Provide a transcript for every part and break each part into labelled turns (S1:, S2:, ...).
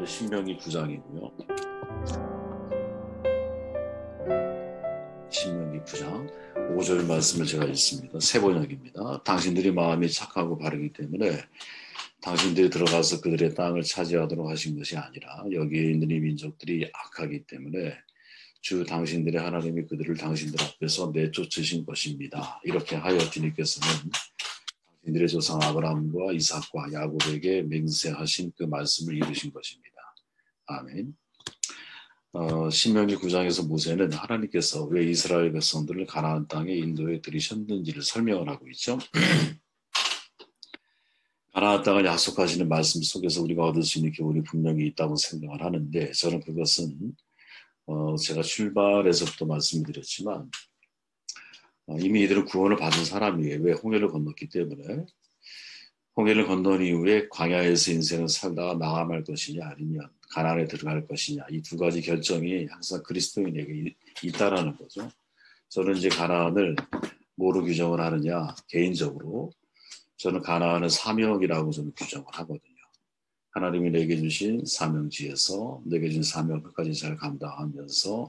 S1: 오늘 신명기 9장이고요. 신명기 9장 5절 말씀을 제가 읽습니다. 새 번역입니다. 당신들이 마음이 착하고 바르기 때문에 당신들이 들어가서 그들의 땅을 차지하도록 하신 것이 아니라 여기에 있는 이 민족들이 악하기 때문에 주 당신들의 하나님이 그들을 당신들 앞에서 내쫓으신 것입니다. 이렇게 하여 주님께서는 당신들의 조상 아브라함과 이삭과 야곱에게 맹세하신 그 말씀을 이루신 것입니다. 아멘. 신명기 9장에서 모세는 하나님께서 왜 이스라엘 백성들을 가나안 땅에 인도해 들이셨는지를 설명을 하고 있죠. 가나안 땅을 약속하시는 말씀 속에서 우리가 얻을 수 있는 교훈이 분명히 있다고 생각을 하는데, 저는 그것은 제가 출발에서부터 말씀드렸지만 이미 이들은 구원을 받은 사람이에요. 왜? 홍해를 건넜기 때문에. 홍해를 건넌 이후에 광야에서 인생을 살다가 마감할 것이냐 아니면 가나안에 들어갈 것이냐, 이 두 가지 결정이 항상 그리스도인에게 있다라는 거죠. 저는 이제 가나안을 뭐로 규정을 하느냐, 개인적으로 저는 가나안은 사명이라고 저는 규정을 하거든요. 하나님이 내게 주신 사명지에서 내게 준 사명 끝까지 잘 감당하면서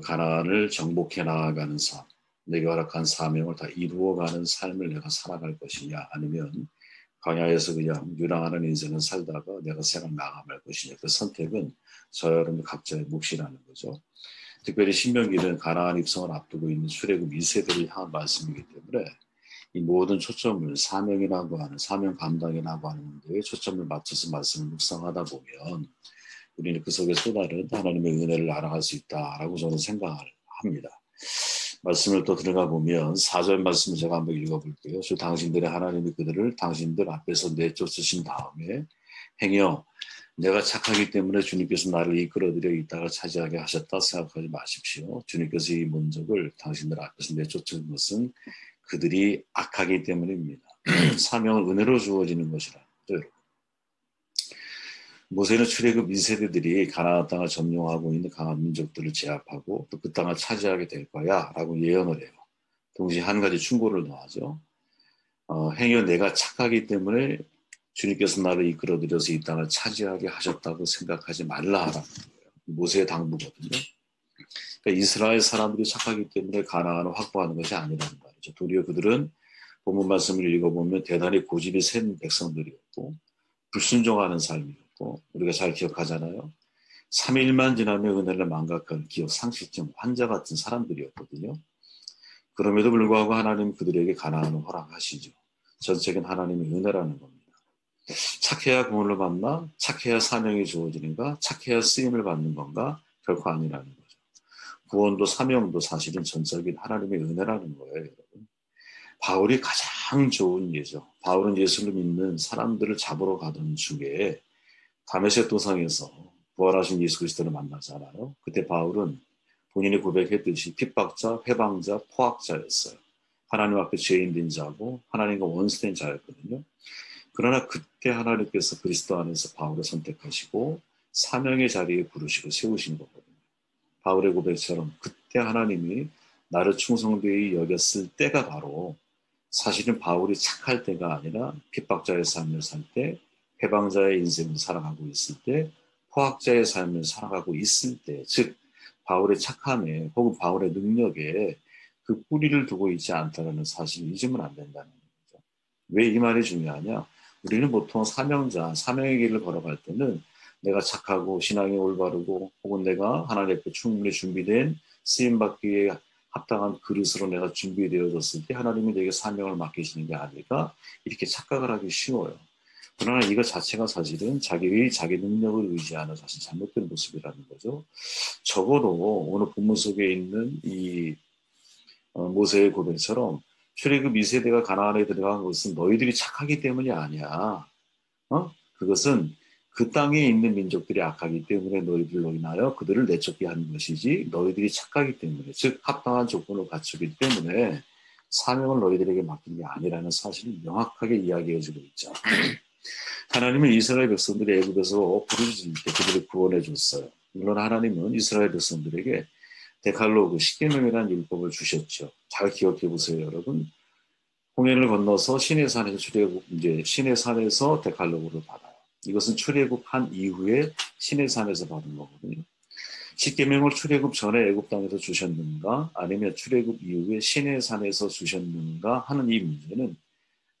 S1: 가나안을 정복해 나아가는 삶, 내게 허락한 사명을 다 이루어가는 삶을 내가 살아갈 것이냐, 아니면 광야에서 그냥 유랑하는 인생을 살다가 내가 생을 마감할 것이냐. 그 선택은 저와 여러분 각자의 몫이라는 거죠. 특별히 신명기는 가나안 입성을 앞두고 있는 출애굽 2세대를 향한 말씀이기 때문에 이 모든 초점을 사명이라고 하는, 사명 감당이라고 하는 데에 초점을 맞춰서 말씀을 묵상하다 보면 우리는 그 속에 또 다른 하나님의 은혜를 알아갈 수 있다라고 저는 생각을 합니다. 말씀을 또 들어가 보면 4절 말씀을 제가 한번 읽어볼게요. 주 당신들의 하나님이 그들을 당신들 앞에서 내쫓으신 다음에 행여 내가 착하기 때문에 주님께서 나를 이끌어들여 이 땅을 차지하게 하셨다 생각하지 마십시오. 주님께서 이 민족을 당신들 앞에서 내쫓은 것은 그들이 악하기 때문입니다. 사명은 은혜로 주어지는 것이라는 거죠. 모세는 출애굽 2세대들이 가나안 땅을 점령하고 있는 강한 민족들을 제압하고 또 그 땅을 차지하게 될 거야 라고 예언을 해요. 동시에 한 가지 충고를 더하죠. 행여 내가 착하기 때문에 주님께서 나를 이끌어들여서 이 땅을 차지하게 하셨다고 생각하지 말라 하라는 거예요. 모세의 당부거든요. 그러니까 이스라엘 사람들이 착하기 때문에 가나안을 확보하는 것이 아니라는 말이죠. 도리어 그들은 본문 말씀을 읽어보면 대단히 고집이 센 백성들이었고 불순종하는 삶이었고, 우리가 잘 기억하잖아요. 3일만 지나면 은혜를 망각하는 기억 상실증 환자 같은 사람들이었거든요. 그럼에도 불구하고 하나님 그들에게 가나안을 허락하시죠. 전적인 하나님의 은혜라는 겁니다. 착해야 구원을 받나? 착해야 사명이 주어지는가? 착해야 쓰임을 받는 건가? 결코 아니라는 거죠. 구원도 사명도 사실은 전적인 하나님의 은혜라는 거예요, 여러분. 바울이 가장 좋은 예죠. 바울은 예수를 믿는 사람들을 잡으러 가던 중에 다메섹 도상에서 부활하신 예수 그리스도를 만나잖아요. 그때 바울은 본인이 고백했듯이 핍박자, 회방자, 포악자였어요. 하나님 앞에 죄인된 자고 하나님과 원수된 자였거든요. 그러나 그때 하나님께서 그리스도 안에서 바울을 선택하시고 사명의 자리에 부르시고 세우신 거거든요. 바울의 고백처럼 그때 하나님이 나를 충성되이 여겼을 때가 바로 사실은 바울이 착할 때가 아니라 핍박자의 삶을 살 때, 해방자의 인생을 살아가고 있을 때, 포악자의 삶을 살아가고 있을 때, 즉 바울의 착함에 혹은 바울의 능력에 그 뿌리를 두고 있지 않다는 사실을 잊으면 안 된다는 거죠. 왜 이 말이 중요하냐? 우리는 보통 사명자, 사명의 길을 걸어갈 때는 내가 착하고 신앙이 올바르고 혹은 내가 하나님 앞에 충분히 준비된 쓰임받기에 합당한 그릇으로 내가 준비되어졌을 때 하나님이 내게 사명을 맡기시는 게 아닐까, 이렇게 착각을 하기 쉬워요. 그러나 이것 자체가 사실은 자기 능력을 의지하는 사실 잘못된 모습이라는 거죠. 적어도 오늘 본문 속에 있는 이 모세의 고백처럼 출애굽 2세대가 가나안에 들어간 것은 너희들이 착하기 때문이 아니야. 그것은 그 땅에 있는 민족들이 악하기 때문에 너희들로 인하여 그들을 내쫓게 하는 것이지, 너희들이 착하기 때문에, 즉 합당한 조건을 갖추기 때문에 사명을 너희들에게 맡긴 게 아니라는 사실을 명확하게 이야기해주고 있죠. 하나님은 이스라엘 백성들이 애굽에서 부르짖을 때 그들을 구원해 줬어요. 물론 하나님은 이스라엘 백성들에게 데칼로그, 십계명이라는 율법을 주셨죠. 잘 기억해 보세요, 여러분. 홍해를 건너서 시내산에서 데칼로그를 받아요. 이것은 출애굽한 이후에 시내산에서 받은 거거든요. 십계명을 출애굽 전에 애굽 땅에서 주셨는가 아니면 출애굽 이후에 시내산에서 주셨는가 하는 이 문제는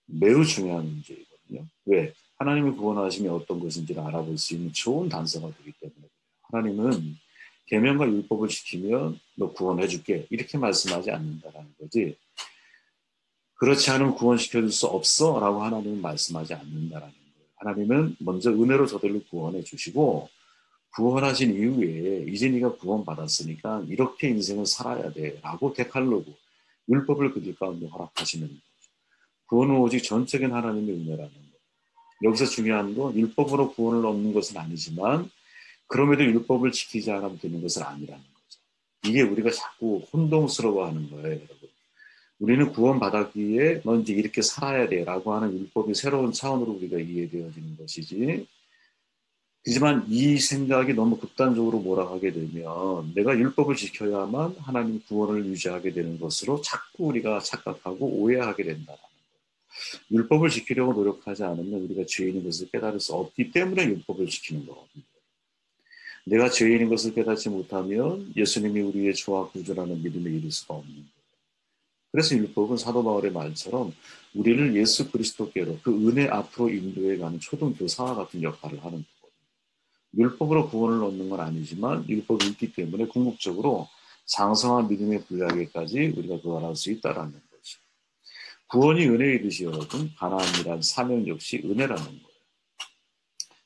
S1: 매우 중요한 문제이거든요. 왜? 하나님을 구원하시면 어떤 것인지를 알아볼 수 있는 좋은 단서가 되기 때문에 하나님은 계명과 율법을 지키면 너 구원해줄게 이렇게 말씀하지 않는다라는 거지. 그렇지 않으면 구원시켜줄 수 없어 라고 하나님은 말씀하지 않는다라는 거예요. 하나님은 먼저 은혜로 저들을 구원해 주시고 구원하신 이후에 이제 네가 구원받았으니까 이렇게 인생을 살아야 돼 라고 데칼로그 율법을 그들 가운데 허락하시는 거죠. 구원은 오직 전적인 하나님의 은혜라는 거예요. 여기서 중요한 건 율법으로 구원을 얻는 것은 아니지만 그럼에도 율법을 지키지 않으면 되는 것은 아니라는 거죠. 이게 우리가 자꾸 혼동스러워하는 거예요, 여러분. 우리는 구원받았기에 넌 이제 이렇게 살아야 돼 라고 하는 율법이 새로운 차원으로 우리가 이해되어지는 것이지. 하지만 이 생각이 너무 극단적으로 몰아가게 되면 내가 율법을 지켜야만 하나님 구원을 유지하게 되는 것으로 자꾸 우리가 착각하고 오해하게 된다는 거예요. 율법을 지키려고 노력하지 않으면 우리가 죄인인 것을 깨달을 수 없기 때문에 율법을 지키는 거거든요. 내가 죄인인 것을 깨닫지 못하면 예수님이 우리의 주와 구주라는 믿음에 이를 수가 없는 거예요. 그래서 율법은 사도 바울의 말처럼 우리를 예수 그리스도께로 그 은혜 앞으로 인도해가는 초등교사와 같은 역할을 하는 거거든요. 율법으로 구원을 얻는 건 아니지만 율법이 있기 때문에 궁극적으로 장성한 믿음에 불리하게까지 우리가 도달할 수 있다는 거죠. 구원이 은혜이듯이 여러분 가나안이란 사명 역시 은혜라는 거예요.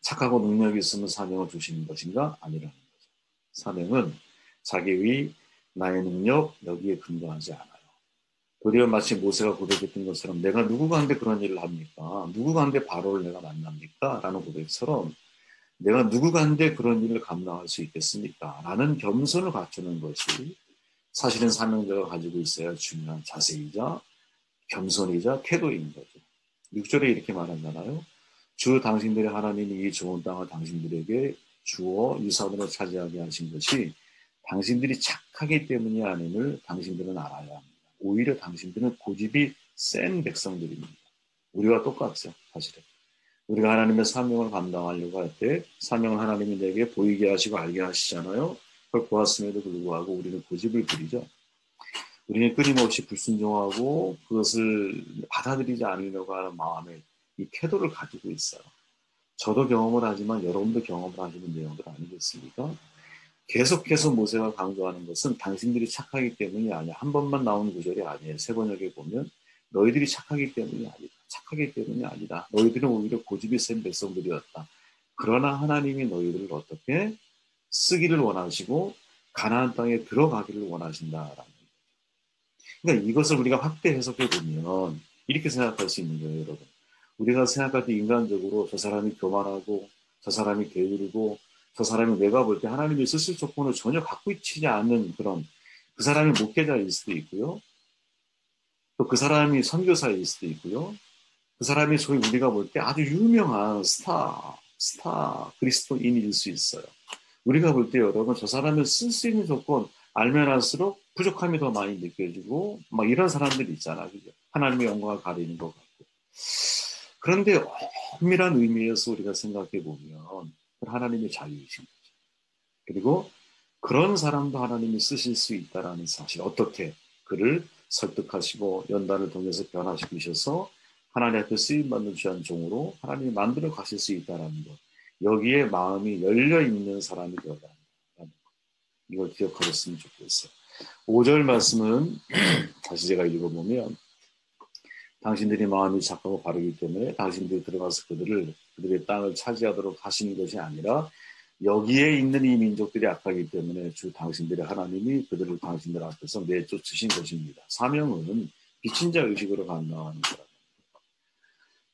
S1: 착하고 능력이 있으면 사명을 주시는 것인가? 아니라는 거죠. 사명은 자기의 나의 능력 여기에 근거하지 않아요. 도리어 마치 모세가 고백했던 것처럼 내가 누구가 한데 그런 일을 합니까? 누구가 한데 바로를 내가 만납니까? 라는 고백처럼 내가 누구가 한데 그런 일을 감당할 수 있겠습니까? 라는 겸손을 갖추는 것이 사실은 사명자가 가지고 있어야 중요한 자세이자 겸손이자 태도인 거죠. 6절에 이렇게 말하잖아요. 주 당신들의 하나님이 이 좋은 땅을 당신들에게 주어 유산으로 차지하게 하신 것이 당신들이 착하기 때문이 아님을 당신들은 알아야 합니다. 오히려 당신들은 고집이 센 백성들입니다. 우리와 똑같죠, 사실은. 우리가 하나님의 사명을 감당하려고 할 때 사명을 하나님이 내게 보이게 하시고 알게 하시잖아요. 그걸 보았음에도 불구하고 우리는 고집을 부리죠. 우리는 끊임없이 불순종하고 그것을 받아들이지 않으려고 하는 마음의 이 태도를 가지고 있어요. 저도 경험을 하지만 여러분도 경험을 하시는 내용들 아니겠습니까? 계속해서 모세가 강조하는 것은 당신들이 착하기 때문이 아니야. 한 번만 나오는 구절이 아니에요. 세 번역에 보면 너희들이 착하기 때문이 아니다. 착하기 때문이 아니다. 너희들은 오히려 고집이 센 백성들이었다. 그러나 하나님이 너희들을 어떻게 쓰기를 원하시고 가나안 땅에 들어가기를 원하신다라는 거예요. 그러니까 이것을 우리가 확대 해석해 보면 이렇게 생각할 수 있는 거예요, 여러분. 우리가 생각할 때 인간적으로 저 사람이 교만하고 저 사람이 게으르고 저 사람이 내가 볼 때 하나님이 쓰실 조건을 전혀 갖고 있지 않는 그런 그 사람이 목회자일 수도 있고요. 또 그 사람이 선교사일 수도 있고요. 그 사람이 소위 우리가 볼 때 아주 유명한 스타 그리스도인일 수 있어요. 우리가 볼 때 여러분 저 사람을 쓸 수 있는 조건 알면 할수록 부족함이 더 많이 느껴지고 막 이런 사람들이 있잖아. 그죠? 하나님의 영광을 가리는 것 같고. 그런데 엄밀한 의미에서 우리가 생각해 보면 하나님의 자유이신 거죠. 그리고 그런 사람도 하나님이 쓰실 수 있다라는 사실. 어떻게 그를 설득하시고 연단을 통해서 변화시키셔서 하나님 앞에 쓰임받는 귀한 종으로 하나님이 만들어 가실 수 있다는 것. 여기에 마음이 열려 있는 사람이 되어야 한다는 것. 이걸 기억하셨으면 좋겠어요. 5절 말씀은 다시 제가 읽어보면 당신들이 마음이 착하고 바르기 때문에 당신들이 들어가서 그들의 땅을 차지하도록 하시는 것이 아니라 여기에 있는 이 민족들이 악하기 때문에 주 당신들의 하나님이 그들을 당신들 앞에서 내쫓으신 것입니다. 사명은 빚진 자 의식으로 감당하는 거라.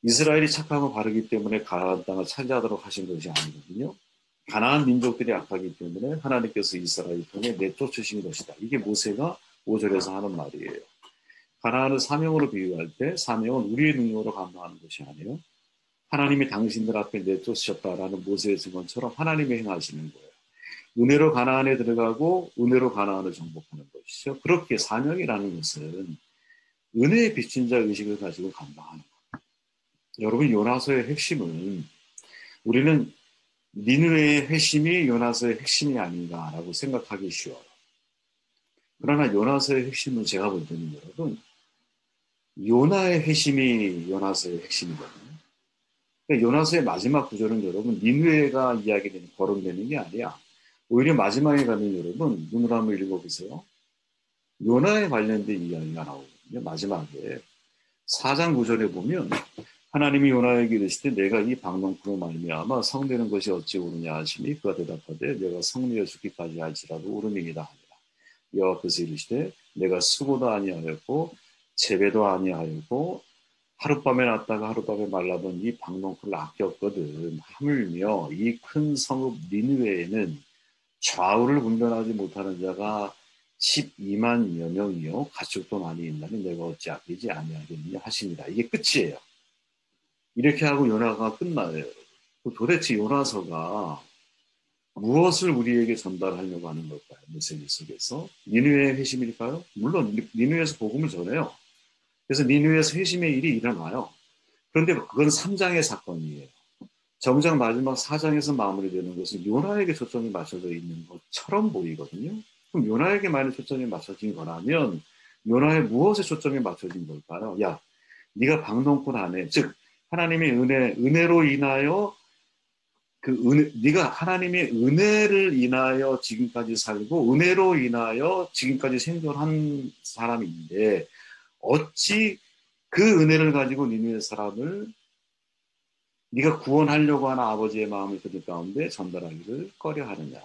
S1: 이스라엘이 착하고 바르기 때문에 가나안 땅을 차지하도록 하신 것이 아니거든요. 가나안 민족들이 악하기 때문에 하나님께서 이스라엘을 통해 내쫓으신 것이다. 이게 모세가 5절에서 하는 말이에요. 가나안을 사명으로 비유할 때 사명은 우리의 능력으로 감당하는 것이 아니에요. 하나님이 당신들 앞에 내쫓으셨다라는 모세의 증언처럼 하나님이 행하시는 거예요. 은혜로 가나안에 들어가고 은혜로 가나안을 정복하는 것이죠. 그렇게 사명이라는 것은 은혜의 빚진 자 의식을 가지고 감당하는 거예요. 여러분 요나서의 핵심은 우리는 니느웨의 회심이 요나서의 핵심이 아닌가라고 생각하기 쉬워요. 그러나 요나서의 핵심은 제가 볼 때는 여러분, 요나의 회심이 요나서의 핵심이거든요. 그러니까 요나서의 마지막 구절은 여러분, 니느웨가 이야기되는, 거론되는 게 아니야. 오히려 마지막에 가면 여러분, 눈을 한번 읽어보세요. 요나에 관련된 이야기가 나오거든요. 마지막에 4장 9절에 보면 하나님이 요나에게 이르시되 내가 이 방명으로 말미암아 성되는 것이 어찌 오르냐 하시니 그가 대답하되 내가 성내어 죽기까지 할지라도 오름이니이다 하니라. 여호와께서 이르시되 내가 수고도 아니하였고 재배도 아니하였고 하룻밤에 났다가 하룻밤에 말라본 이 방명쿨을 아꼈거든. 하물며 이 큰 성읍 니느웨에는 좌우를 분별하지 못하는 자가 12만여 명이요 가축도 많이 있나니 내가 어찌 아끼지 아니하겠느냐 하십니다. 이게 끝이에요. 이렇게 하고 요나가 끝나요. 도대체 요나서가 무엇을 우리에게 전달하려고 하는 걸까요? 메시지 속에서 니느웨의 회심일까요? 물론 니느웨에서 복음을 전해요. 그래서 니느웨에서 회심의 일이 일어나요. 그런데 그건 3장의 사건이에요. 정작 마지막 4장에서 마무리되는 것은 요나에게 초점이 맞춰져 있는 것처럼 보이거든요. 그럼 요나에게만 초점이 맞춰진 거라면 요나의 무엇에 초점이 맞춰진 걸까요? 야, 네가 방농꾼 안에, 즉 하나님의 은혜로 인하여 네가 하나님의 은혜를 인하여 지금까지 살고 은혜로 인하여 지금까지 생존한 사람인데 어찌 그 은혜를 가지고 니느웨 사람을 네가 구원하려고 하는 아버지의 마음을 그들 가운데 전달하기를 꺼려하느냐.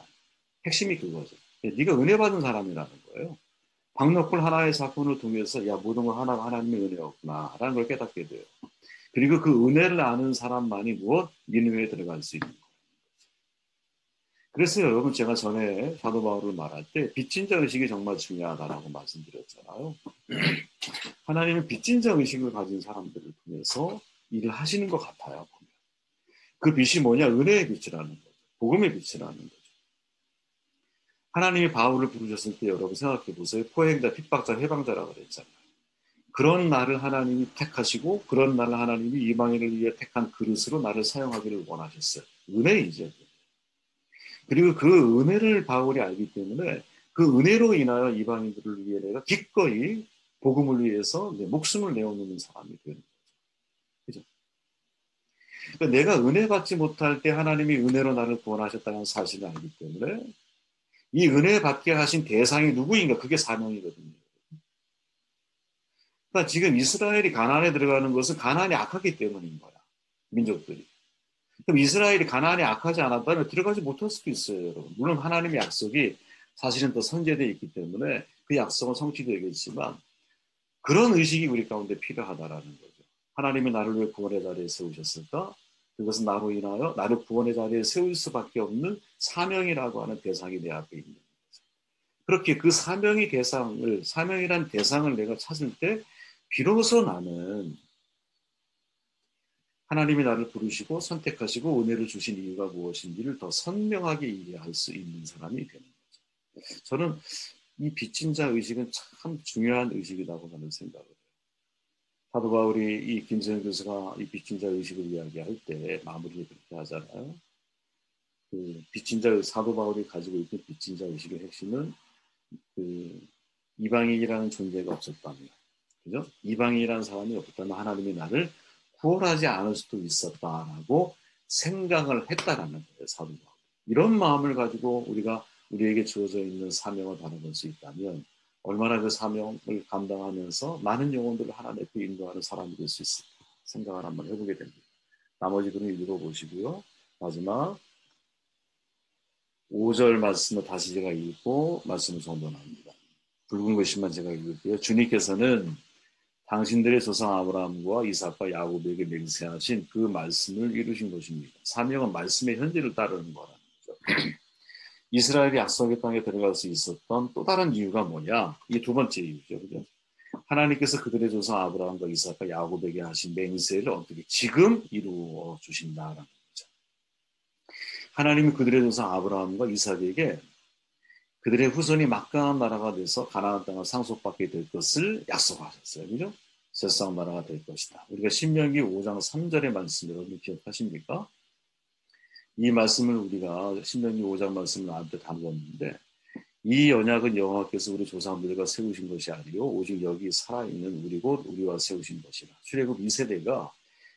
S1: 핵심이 그거죠. 네가 은혜 받은 사람이라는 거예요. 박너쿨 하나의 사건을 통해서 야 모든 건 하나님의 은혜였구나 라는 걸 깨닫게 돼요. 그리고 그 은혜를 아는 사람만이 무엇? 니느웨에 들어갈 수 있는 거예요. 그래서 여러분 제가 전에 사도 바울을 말할 때 빚진 자 의식이 정말 중요하다라고 말씀드렸잖아요. 하나님은 빚진 자 의식을 가진 사람들을 통해서 일을 하시는 것 같아요. 그 빛이 뭐냐? 은혜의 빛이라는 거죠. 복음의 빛이라는 거죠. 하나님이 바울을 부르셨을 때 여러분 생각해 보세요. 포행자, 핍박자, 해방자라고 그랬잖아요. 그런 나를 하나님이 택하시고 그런 나를 하나님이 이방인을 위해 택한 그릇으로 나를 사용하기를 원하셨어요. 은혜이죠. 그리고 그 은혜를 바울이 알기 때문에 그 은혜로 인하여 이방인들을 위해 내가 기꺼이 복음을 위해서 목숨을 내어놓는 사람이 되는 거죠. 그죠? 그러니까 내가 은혜 받지 못할 때 하나님이 은혜로 나를 구원하셨다는 사실을 알기 때문에 이 은혜 받게 하신 대상이 누구인가? 그게 사명이거든요. 그러니까 지금 이스라엘이 가나안에 들어가는 것은 가나안이 악하기 때문인 거야. 민족들이. 그럼 이스라엘이 가나안에 악하지 않았다면 들어가지 못할 수도 있어요, 여러분. 물론 하나님의 약속이 사실은 더 선제되어 있기 때문에 그 약속은 성취되겠지만 그런 의식이 우리 가운데 필요하다라는 거죠. 하나님이 나를 왜 구원의 자리에 세우셨을까? 그것은 나로 인하여 나를 구원의 자리에 세울 수밖에 없는 사명이라고 하는 대상이 내 앞에 있는 거죠. 그렇게 그 사명이란 대상을 내가 찾을 때 비로소 나는 하나님이 나를 부르시고 선택하시고 은혜를 주신 이유가 무엇인지를 더 선명하게 이해할 수 있는 사람이 되는 거죠. 저는 이 빚진 자 의식은 참 중요한 의식이라고 저는 생각을 해요. 사도 바울이 이 김세현 교수가 이 빚진 자 의식을 이야기할 때 마무리를 그렇게 하잖아요. 그 빚진 자 사도 바울이 가지고 있는 빚진 자 의식의 핵심은 그 이방인이라는 존재가 없었다면, 그죠? 이방인이라는 사람이 없었다면 하나님이 나를 구원하지 않을 수도 있었다라고 생각을 했다라는 거예요, 사도 바울. 이런 마음을 가지고 우리에게 주어져 있는 사명을 바라볼 수 있다면 얼마나 그 사명을 감당하면서 많은 영혼들을 하나님 앞에 인도하는 사람이 될 수 있을까 생각을 한번 해보게 됩니다. 나머지 분을 읽어보시고요. 마지막 5절 말씀을 다시 제가 읽고 말씀을 전도합니다. 붉은 글씨만 제가 읽을게요. 주님께서는 당신들의 조상 아브라함과 이삭과 야곱에게 맹세하신 그 말씀을 이루신 것입니다. 사명은 말씀의 현재를 따르는 거라는 거죠. 이스라엘이 약속의 땅에 들어갈 수 있었던 또 다른 이유가 뭐냐? 이게 두 번째 이유죠. 그죠? 하나님께서 그들의 조상 아브라함과 이삭과 야곱에게 하신 맹세를 어떻게 지금 이루어 주신다라는 거죠. 하나님이 그들의 조상 아브라함과 이삭에게 그들의 후손이 막강한 나라가 돼서 가나안 땅을 상속받게 될 것을 약속하셨어요. 그죠? 세상 나라가 될 것이다. 우리가 신명기 5장 3절의 말씀 여러분 기억하십니까? 이 말씀을 우리가 신명기 5장 말씀을 나한테 담았는데 이 언약은 여호와께서 우리 조상들과 세우신 것이 아니요 오직 여기 살아있는 우리 곧 우리와 세우신 것이라. 출애굽 2세대가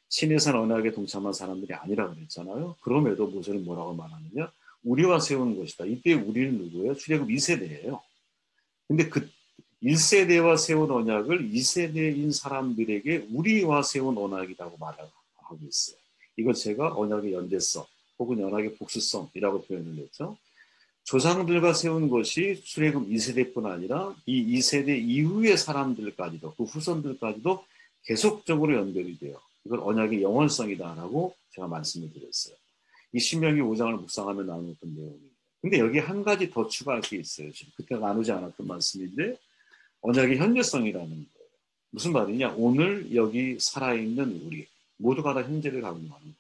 S1: 시내산 언약에 동참한 사람들이 아니라 그랬잖아요. 그럼에도 모세는 뭐라고 말하느냐? 우리와 세운 것이다. 이때 우리는 누구예요? 출애굽 2세대예요. 근데 그 1세대와 세운 언약을 2세대인 사람들에게 우리와 세운 언약이라고 말하고 있어요. 이걸 제가 언약의 연대성 혹은 언약의 복수성이라고 표현을 했죠. 조상들과 세운 것이 출애굽 2세대뿐 아니라 이 2세대 이후의 사람들까지도 그 후손들까지도 계속적으로 연결이 돼요. 이건 언약의 영원성이다라고 제가 말씀을 드렸어요. 이 신명기 5장을 묵상하며 나누었던 내용이에요. 근데 여기 한 가지 더 추가할 게 있어요. 지금 그때 나누지 않았던 말씀인데 언약의 현재성이라는 거예요. 무슨 말이냐? 오늘 여기 살아있는 우리 모두가 다 현재를 강조하는 거예요.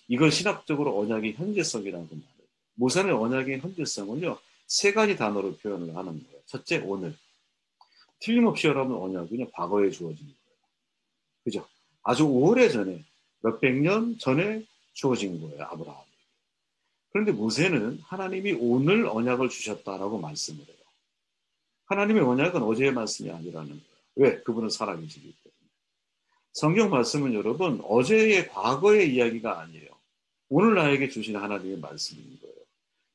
S1: 이걸 신학적으로 언약의 현재성이라고 말해요. 모세는 언약의 현재성을요, 세 가지 단어로 표현을 하는 거예요. 첫째, 오늘. 틀림없이 여러분 언약은요, 과거에 주어진 거예요. 그죠? 아주 오래전에, 몇백 년 전에 주어진 거예요, 아브라함에게. 그런데 모세는 하나님이 오늘 언약을 주셨다라고 말씀을 해요. 하나님의 언약은 어제의 말씀이 아니라는 거예요. 왜? 그분은 살아계시기 때문에. 성경 말씀은 여러분, 어제의 과거의 이야기가 아니에요. 오늘 나에게 주신 하나님의 말씀인 거예요.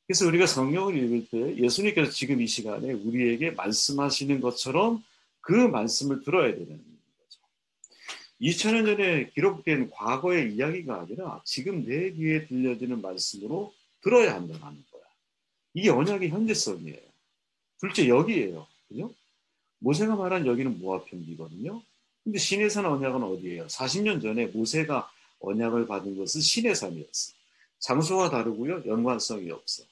S1: 그래서 우리가 성경을 읽을 때 예수님께서 지금 이 시간에 우리에게 말씀하시는 것처럼 그 말씀을 들어야 되는 거죠. 2000년 전에 기록된 과거의 이야기가 아니라 지금 내 귀에 들려지는 말씀으로 들어야 한다는 거야. 이게 언약의 현재성이에요. 둘째 여기에요. 그죠? 모세가 말한 여기는 모압 편지거든요. 근데 시내산 언약은 어디예요? 40년 전에 모세가 언약을 받은 것은 시내산이었어. 장소가 다르고요. 연관성이 없어.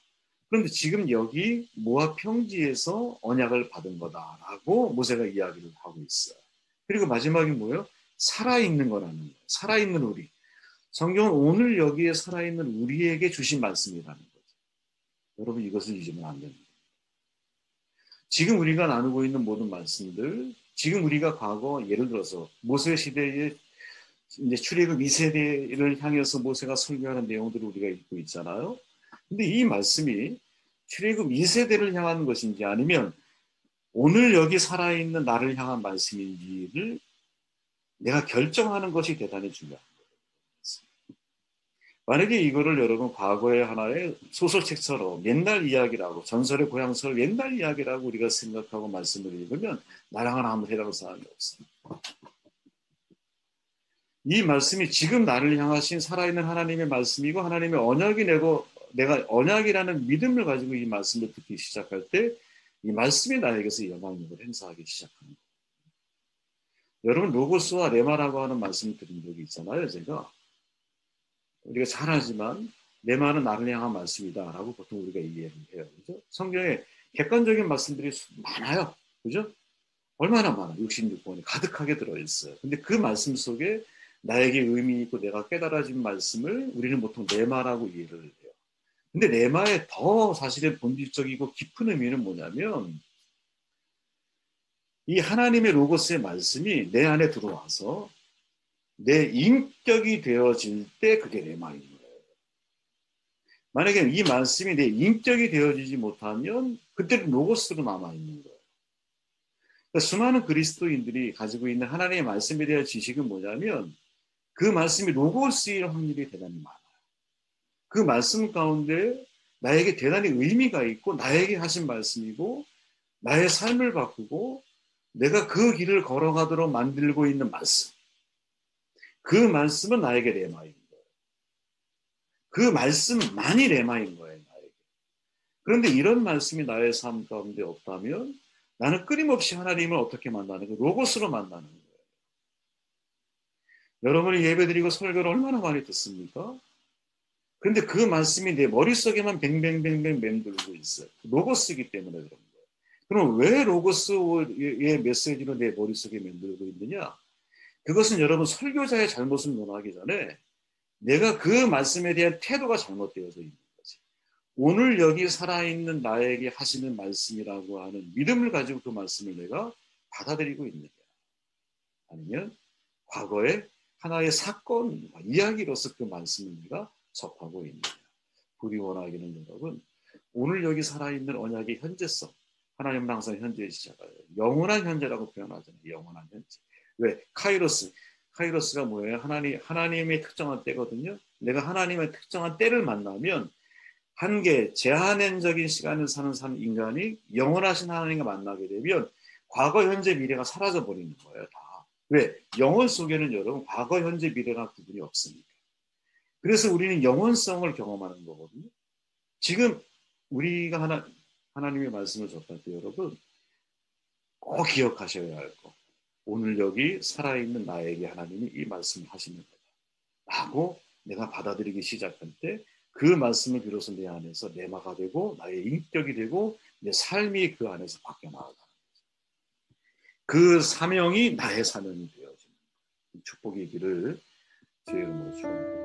S1: 그런데 지금 여기 모압 평지에서 언약을 받은 거다라고 모세가 이야기를 하고 있어요. 그리고 마지막이 뭐예요? 살아있는 거라는 거예요. 살아있는 우리. 성경은 오늘 여기에 살아있는 우리에게 주신 말씀이라는 거죠. 여러분 이것을 잊으면 안 됩니다. 지금 우리가 나누고 있는 모든 말씀들, 지금 우리가 과거 예를 들어서 모세 시대에 이제 출애굽 2세대를 향해서 모세가 설교하는 내용들을 우리가 읽고 있잖아요. 근데 이 말씀이 출애굽 2세대를 향한 것인지 아니면 오늘 여기 살아있는 나를 향한 말씀인지를 내가 결정하는 것이 대단히 중요한 거예요. 만약에 이거를 여러분 과거의 하나의 소설책처럼 옛날 이야기라고 전설의 고향설 옛날 이야기라고 우리가 생각하고 말씀을 읽으면 나랑은 아무 해당 사항이 없습니다. 이 말씀이 지금 나를 향하신 살아있는 하나님의 말씀이고 하나님의 언약이 내가 언약이라는 믿음을 가지고 이 말씀을 듣기 시작할 때 이 말씀이 나에게서 영향력을 행사하기 시작합니다. 여러분 로고스와 레마라고 하는 말씀을 드린 적이 있잖아요. 제가 우리가 잘 알지만 레마는 나를 향한 말씀이다라고 보통 우리가 이해를 해요. 그죠? 성경에 객관적인 말씀들이 많아요. 그죠? 얼마나 많아? 66권이 가득하게 들어있어요. 근데 그 말씀 속에 나에게 의미 있고 내가 깨달아진 말씀을 우리는 보통 레마라고 이해를 해요. 근데 레마의 더 사실은 본질적이고 깊은 의미는 뭐냐면 이 하나님의 로고스의 말씀이 내 안에 들어와서 내 인격이 되어질 때 그게 레마인 거예요. 만약에 이 말씀이 내 인격이 되어지지 못하면 그때는 로고스로 남아있는 거예요. 그러니까 수많은 그리스도인들이 가지고 있는 하나님의 말씀에 대한 지식은 뭐냐면 그 말씀이 로고스일 확률이 대단히 많아요. 그 말씀 가운데 나에게 대단히 의미가 있고 나에게 하신 말씀이고 나의 삶을 바꾸고 내가 그 길을 걸어가도록 만들고 있는 말씀. 그 말씀은 나에게 레마인 거예요. 그 말씀만이 레마인 거예요. 나에게. 그런데 이런 말씀이 나의 삶 가운데 없다면 나는 끊임없이 하나님을 어떻게 만나는 거예요? 로고스로 만나는 거예요. 여러분이 예배드리고 설교를 얼마나 많이 듣습니까? 그런데 그 말씀이 내 머릿속에만 뱅뱅뱅뱅 맴돌고 있어요. 로고스이기 때문에 그런 거예요. 그럼 왜 로고스의 메시지로 내 머릿속에 맴돌고 있느냐? 그것은 여러분 설교자의 잘못을 논하기 전에 내가 그 말씀에 대한 태도가 잘못되어져 있는 거지. 오늘 여기 살아있는 나에게 하시는 말씀이라고 하는 믿음을 가지고 그 말씀을 내가 받아들이고 있느냐. 아니면 과거에 하나의 사건, 이야기로서 그 말씀을 내가 접하고 있느냐. 불이 원하기는 여러분, 오늘 여기 살아있는 언약의 현재성, 하나님은 항상 현재의 시작을 영원한 현재라고 표현하잖아요. 영원한 현재. 왜? 카이로스가 뭐예요? 하나님의 특정한 때거든요. 내가 하나님의 특정한 때를 만나면 한계, 제한적인 시간을 사는 인간이 영원하신 하나님과 만나게 되면 과거, 현재, 미래가 사라져 버리는 거예요. 다. 왜? 영혼 속에는 여러분 과거, 현재, 미래가 구분이 없으니까. 그래서 우리는 영혼성을 경험하는 거거든요. 지금 우리가 하나님의 말씀을 접할 때 여러분 꼭 기억하셔야 할 거. 오늘 여기 살아있는 나에게 하나님이 이 말씀을 하시는 거다. 라고 내가 받아들이기 시작할 때 그 말씀을 비로소 내 안에서 내마가 되고 나의 인격이 되고 내 삶이 그 안에서 바뀌어 나아가는 거죠. 그 사명이 나의 사명이 되어지는 축복의 길을 주의 이름으로 축원드립니다.